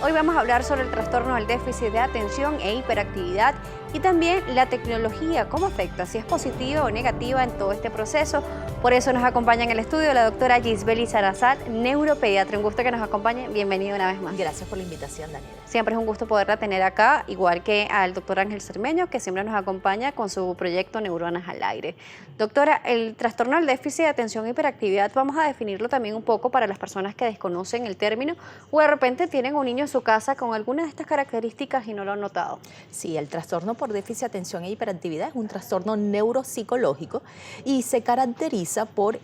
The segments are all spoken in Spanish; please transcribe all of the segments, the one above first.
Hoy vamos a hablar sobre el trastorno del déficit de atención e hiperactividad y también la tecnología, cómo afecta, si es positiva o negativa en todo este proceso. Por eso nos acompaña en el estudio la doctora Gisbeli Salazar, neuropediatra. Un gusto que nos acompañe. Bienvenido una vez más. Gracias por la invitación, Daniela. Siempre es un gusto poderla tener acá, igual que al doctor Ángel Cermeño, que siempre nos acompaña con su proyecto Neuronas al Aire. Doctora, el trastorno del déficit de atención e hiperactividad, vamos a definirlo también un poco para las personas que desconocen el término o de repente tienen un niño en su casa con alguna de estas características y no lo han notado. Sí, el trastorno por déficit de atención e hiperactividad es un trastorno neuropsicológico y se caracteriza por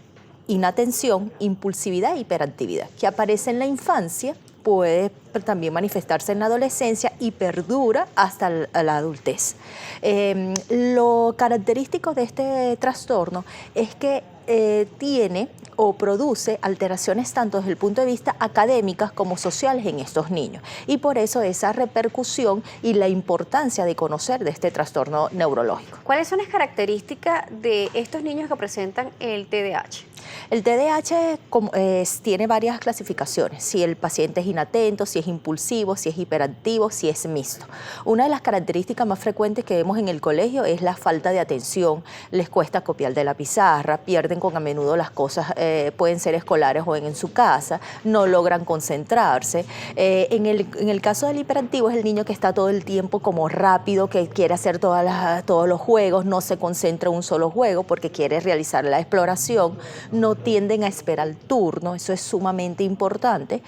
inatención, impulsividad e hiperactividad, que aparece en la infancia, puede también manifestarse en la adolescencia y perdura hasta la adultez. Lo característico de este trastorno es que tiene o produce alteraciones tanto desde el punto de vista académicas como sociales en estos niños. Y por eso esa repercusión y la importancia de conocer de este trastorno neurológico. ¿Cuáles son las características de estos niños que presentan el TDAH? El TDAH tiene varias clasificaciones, si el paciente es inatento, si es impulsivo, si es hiperactivo, si es mixto. Una de las características más frecuentes que vemos en el colegio es la falta de atención, les cuesta copiar de la pizarra, pierden con a menudo las cosas, pueden ser escolares o en su casa, no logran concentrarse. En el caso del hiperactivo es el niño que está todo el tiempo como rápido, que quiere hacer todos los juegos, no se concentra en un solo juego porque quiere realizar la exploración, no tienden a esperar el turno, eso es sumamente importante,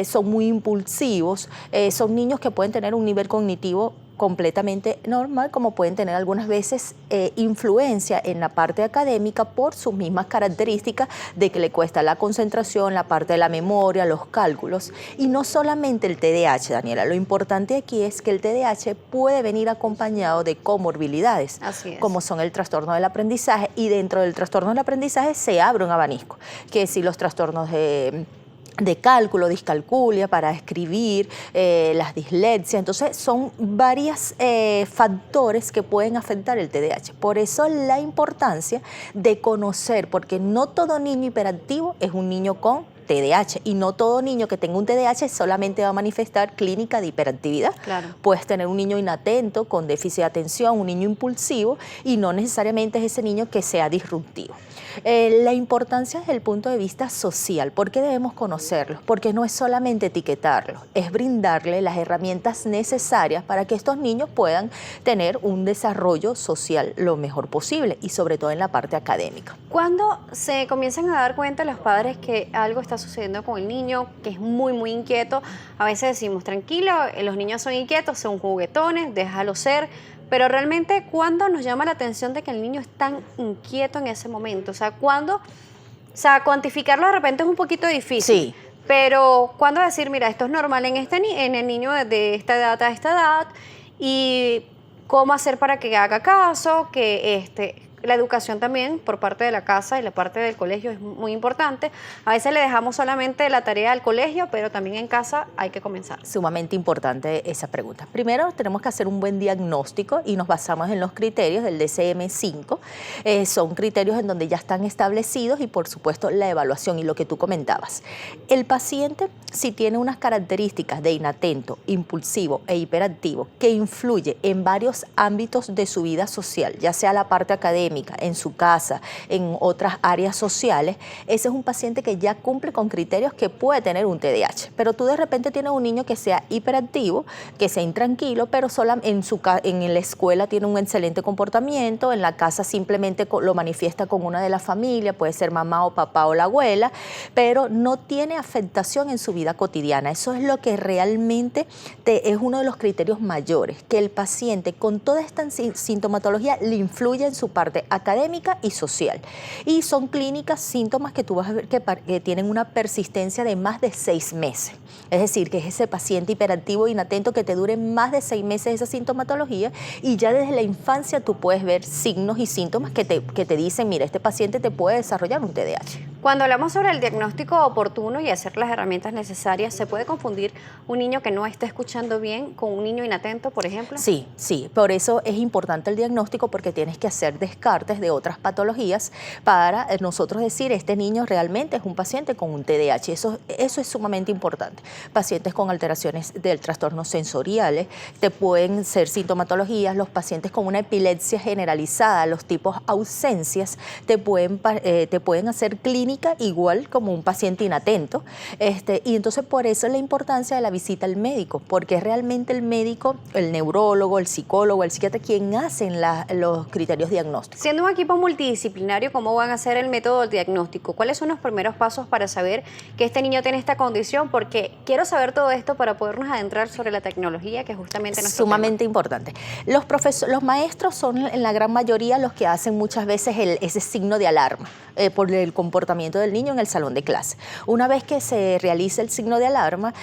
son muy impulsivos, son niños que pueden tener un nivel cognitivo completamente normal, como pueden tener algunas veces influencia en la parte académica por sus mismas características de que le cuesta la concentración, la parte de la memoria, los cálculos. Y no solamente el TDAH, Daniela, lo importante aquí es que el TDAH puede venir acompañado de comorbilidades, como son el trastorno del aprendizaje, y dentro del trastorno del aprendizaje se abre un abanico, que si los trastornos de cálculo, discalculia para escribir, las dislexias. Entonces son varios factores que pueden afectar el TDAH. Por eso la importancia de conocer, porque no todo niño hiperactivo es un niño con TDAH y no todo niño que tenga un TDAH solamente va a manifestar clínica de hiperactividad. Claro. Puedes tener un niño inatento con déficit de atención, un niño impulsivo y no necesariamente es ese niño que sea disruptivo. La importancia desde el punto de vista social, ¿por qué debemos conocerlos? Porque no es solamente etiquetarlos, es brindarle las herramientas necesarias para que estos niños puedan tener un desarrollo social lo mejor posible y sobre todo en la parte académica. ¿Cuándo se comienzan a dar cuenta los padres que algo está sucediendo con el niño, que es muy inquieto? A veces decimos, tranquilo, los niños son inquietos, son juguetones, déjalo ser. Pero realmente, ¿cuándo nos llama la atención de que el niño es tan inquieto en ese momento? O sea, ¿cuándo? O sea, cuantificarlo de repente es un poquito difícil. Sí. Pero ¿cuándo decir, mira, esto es normal en el niño de esta edad a esta edad? Y cómo hacer para que haga caso, que la educación también por parte de la casa y la parte del colegio es muy importante. A veces le dejamos solamente la tarea al colegio, pero también en casa hay que comenzar. Sumamente importante esa pregunta. Primero tenemos que hacer un buen diagnóstico y nos basamos en los criterios del DSM-5. Son criterios en donde ya están establecidos y por supuesto la evaluación y lo que tú comentabas. El paciente, si tiene unas características de inatento, impulsivo e hiperactivo que influye en varios ámbitos de su vida social, ya sea la parte académica, en su casa, en otras áreas sociales, ese es un paciente que ya cumple con criterios que puede tener un TDAH. Pero tú de repente tienes un niño que sea hiperactivo, que sea intranquilo, pero solo en la escuela tiene un excelente comportamiento, en la casa simplemente lo manifiesta con una de la familia, puede ser mamá o papá o la abuela, pero no tiene afectación en su vida cotidiana. Eso es lo que realmente es uno de los criterios mayores, que el paciente con toda esta sintomatología le influye en su parte académica y social. Y son clínicas, síntomas que tú vas a ver que tienen una persistencia de más de 6 meses. Es decir, que es ese paciente hiperactivo e inatento que te dure más de 6 meses esa sintomatología y ya desde la infancia tú puedes ver signos y síntomas que te dicen, mira, este paciente te puede desarrollar un TDAH. Cuando hablamos sobre el diagnóstico oportuno y hacer las herramientas necesarias, ¿se puede confundir un niño que no está escuchando bien con un niño inatento, por ejemplo? Sí, sí, por eso es importante el diagnóstico, porque tienes que hacer descartes de otras patologías para nosotros decir este niño realmente es un paciente con un TDAH. Eso es sumamente importante. Pacientes con alteraciones del trastorno sensoriales, te pueden ser sintomatologías, los pacientes con una epilepsia generalizada, los tipos ausencias, te pueden hacer clínica igual como un paciente inatento. Y entonces por eso la importancia de la visita al médico, porque es realmente el médico, el neurólogo, el psicólogo, el psiquiatra, quien hacen los criterios diagnósticos. Siendo un equipo multidisciplinario, ¿cómo van a hacer el método del diagnóstico? ¿Cuáles son los primeros pasos para saber que este niño tiene esta condición? Porque quiero saber todo esto para podernos adentrar sobre la tecnología, que justamente es sumamente importante. Los maestros son en la gran mayoría los que hacen muchas veces ese signo de alarma por el comportamiento del niño en el salón de clase. Una vez que se realiza el signo de alarma,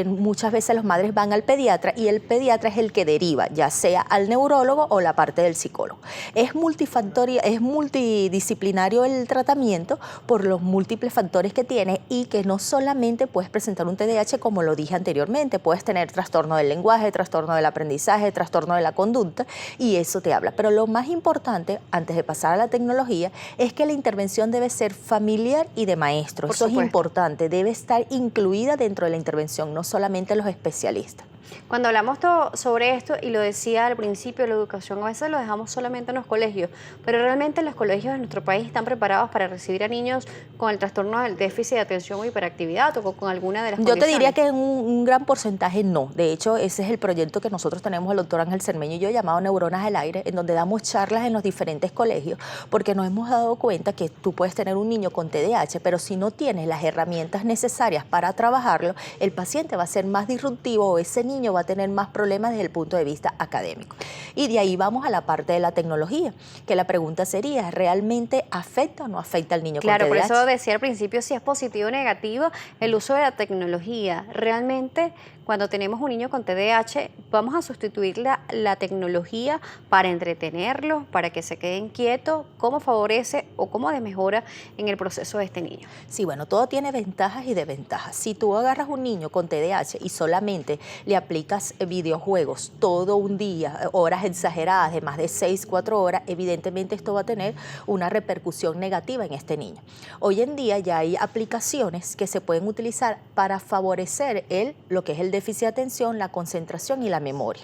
muchas veces los madres van al pediatra y el pediatra es el que deriva, ya sea al neurólogo o la parte del psicólogo. Es multidisciplinario el tratamiento por los múltiples factores que tiene, y que no solamente puedes presentar un TDAH, como lo dije anteriormente, puedes tener trastorno del lenguaje, trastorno del aprendizaje, trastorno de la conducta, y eso te habla. Pero lo más importante, antes de pasar a la tecnología, es que la intervención debe ser familiar y de maestro. Eso es importante, debe estar incluida dentro de la intervención, no solamente los especialistas. Cuando hablamos sobre esto, y lo decía al principio, la educación a veces lo dejamos solamente en los colegios, pero realmente los colegios de nuestro país están preparados para recibir a niños con el trastorno del déficit de atención o hiperactividad, o con alguna de las condiciones. Yo te diría que en un gran porcentaje no. De hecho, ese es el proyecto que nosotros tenemos, el doctor Ángel Cermeño y yo, llamado Neuronas del Aire, en donde damos charlas en los diferentes colegios, porque nos hemos dado cuenta que tú puedes tener un niño con TDAH, pero si no tienes las herramientas necesarias para trabajarlo, el paciente va a ser más disruptivo, o ese niño va a tener más problemas desde el punto de vista académico. Y de ahí vamos a la parte de la tecnología, que la pregunta sería, ¿realmente afecta o no afecta al niño con TDAH? Claro, por eso decía al principio si es positivo o negativo el uso de la tecnología. Realmente, cuando tenemos un niño con TDAH, vamos a sustituir la tecnología para entretenerlo, para que se queden quietos. ¿Cómo favorece o cómo desmejora en el proceso de este niño? Sí, bueno, todo tiene ventajas y desventajas. Si tú agarras un niño con TDAH y solamente le aplicas videojuegos todo un día, horas exageradas de más de 6-4 horas, evidentemente esto va a tener una repercusión negativa en este niño. Hoy en día ya hay aplicaciones que se pueden utilizar para favorecer lo que es el déficit de atención, la concentración y la memoria.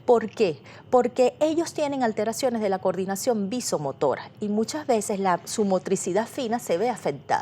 ¿Por qué? Porque ellos tienen alteraciones de la coordinación visomotora y muchas veces su motricidad fina se ve afectada.